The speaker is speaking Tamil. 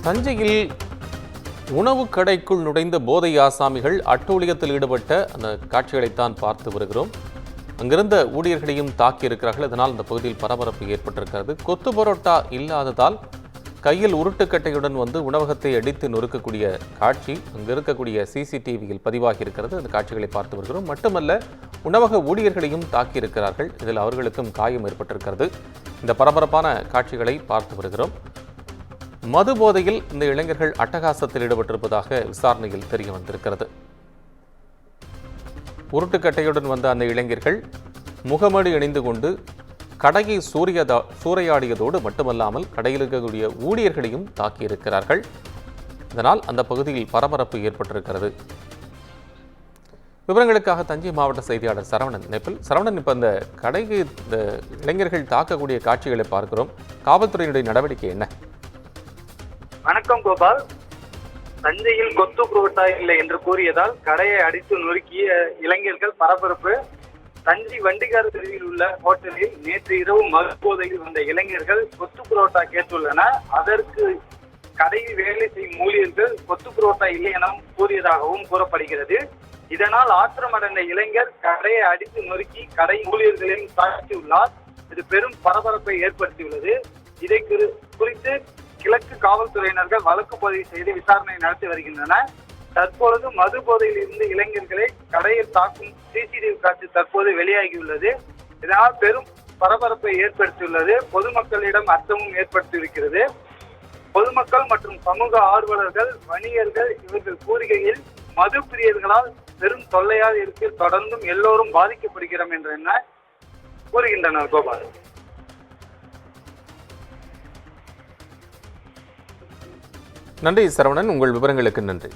தஞ்சையில் உணவு கடைக்குள் நுழைந்த போதை ஆசாமிகள் அட்டூழியத்தில் ஈடுபட்ட அந்த காட்சிகளைத்தான் பார்த்து வருகிறோம். அங்கிருந்த ஊழியர்களையும் தாக்கியிருக்கிறார்கள். இதனால் இந்த பகுதியில் பரபரப்பு ஏற்பட்டிருக்கிறது. கொத்து பரோட்டா இல்லாததால் கையில் உருட்டுக்கட்டையுடன் வந்து உணவகத்தை அடித்து நொறுக்கக்கூடிய காட்சி அங்கு இருக்கக்கூடிய சிசிடிவியில் பதிவாகி இருக்கிறது. அந்த காட்சிகளை பார்த்து வருகிறோம். மட்டுமல்ல, உணவக ஊழியர்களையும் தாக்கியிருக்கிறார்கள். இதில் அவர்களுக்கும் காயம் ஏற்பட்டிருக்கிறது. இந்த பரபரப்பான காட்சிகளை பார்த்து வருகிறோம். மது போதையில் இந்த இளைஞர்கள் அட்டகாசத்தில் ஈடுபட்டிருப்பதாக விசாரணையில் தெரிய வந்திருக்கிறது. உருட்டுக்கட்டையுடன் வந்த அந்த இளைஞர்கள் முகமூடி அணிந்து கொண்டு கடையை சூறையாடியதோடு மட்டுமல்லாமல் கடையில் இருக்கக்கூடிய ஊழியர்களையும் தாக்கியிருக்கிறார்கள். இதனால் அந்த பகுதியில் பரபரப்பு ஏற்பட்டிருக்கிறது. விவரங்களுக்காக தஞ்சை மாவட்ட செய்தியாளர் சரவணன் இணைப்பில். சரவணன், இப்போ இந்த கடைக்கு இந்த இளைஞர்கள் தாக்கக்கூடிய காட்சிகளை பார்க்கிறோம். காவல்துறையினுடைய நடவடிக்கை என்ன? வணக்கம் கோபால். தஞ்சையில் கொத்து புரோட்டா இல்லை என்று கூறியதால் கடையை அடித்து நொறுக்கிய இளைஞர்கள் பரபரப்பு. தஞ்சை வண்டிகார தெருவில் உள்ள ஹோட்டலில் நேற்று இரவு மதுபோதையில் வந்த இளைஞர்கள் கொத்து புரோட்டா கேட்டுள்ளனர். அதற்கு கடையில் வேலை செய்யும் ஊழியர்கள் கொத்து புரோட்டா இல்லை என கூறியதாகவும் கூறப்படுகிறது. இதனால் ஆத்திரமடைந்த இளைஞர் கடையை அடித்து நொறுக்கி கடை ஊழியர்களையும் தாக்கியுள்ளார். இது பெரும் பரபரப்பை ஏற்படுத்தியுள்ளது. இதை குறித்து கிழக்கு காவல்துறையினர்கள் வழக்கு பதிவு செய்து விசாரணை நடத்தி வருகின்றனர். தற்பொழுது மது போதையில் இருந்து இளைஞர்களை கடையில் தாக்கும் சிசிடிவி காட்சி தற்போது வெளியாகியுள்ளது. இதனால் பெரும் பரபரப்பை ஏற்படுத்தியுள்ளது. பொதுமக்களிடம் அச்சமும் ஏற்படுத்தியிருக்கிறது. பொதுமக்கள் மற்றும் சமூக ஆர்வலர்கள், வணிகர்கள் இவர்கள் கூறுகையில் மது பிரியர்களால் பெரும் தொல்லையாக இருக்கு, தொடர்ந்தும் எல்லோரும் பாதிக்கப்படுகிறோம் என்று என்ன கூறுகின்றனர். கோபால். நன்றி சரவணன், உங்கள் விவரங்களுக்கு நன்றி.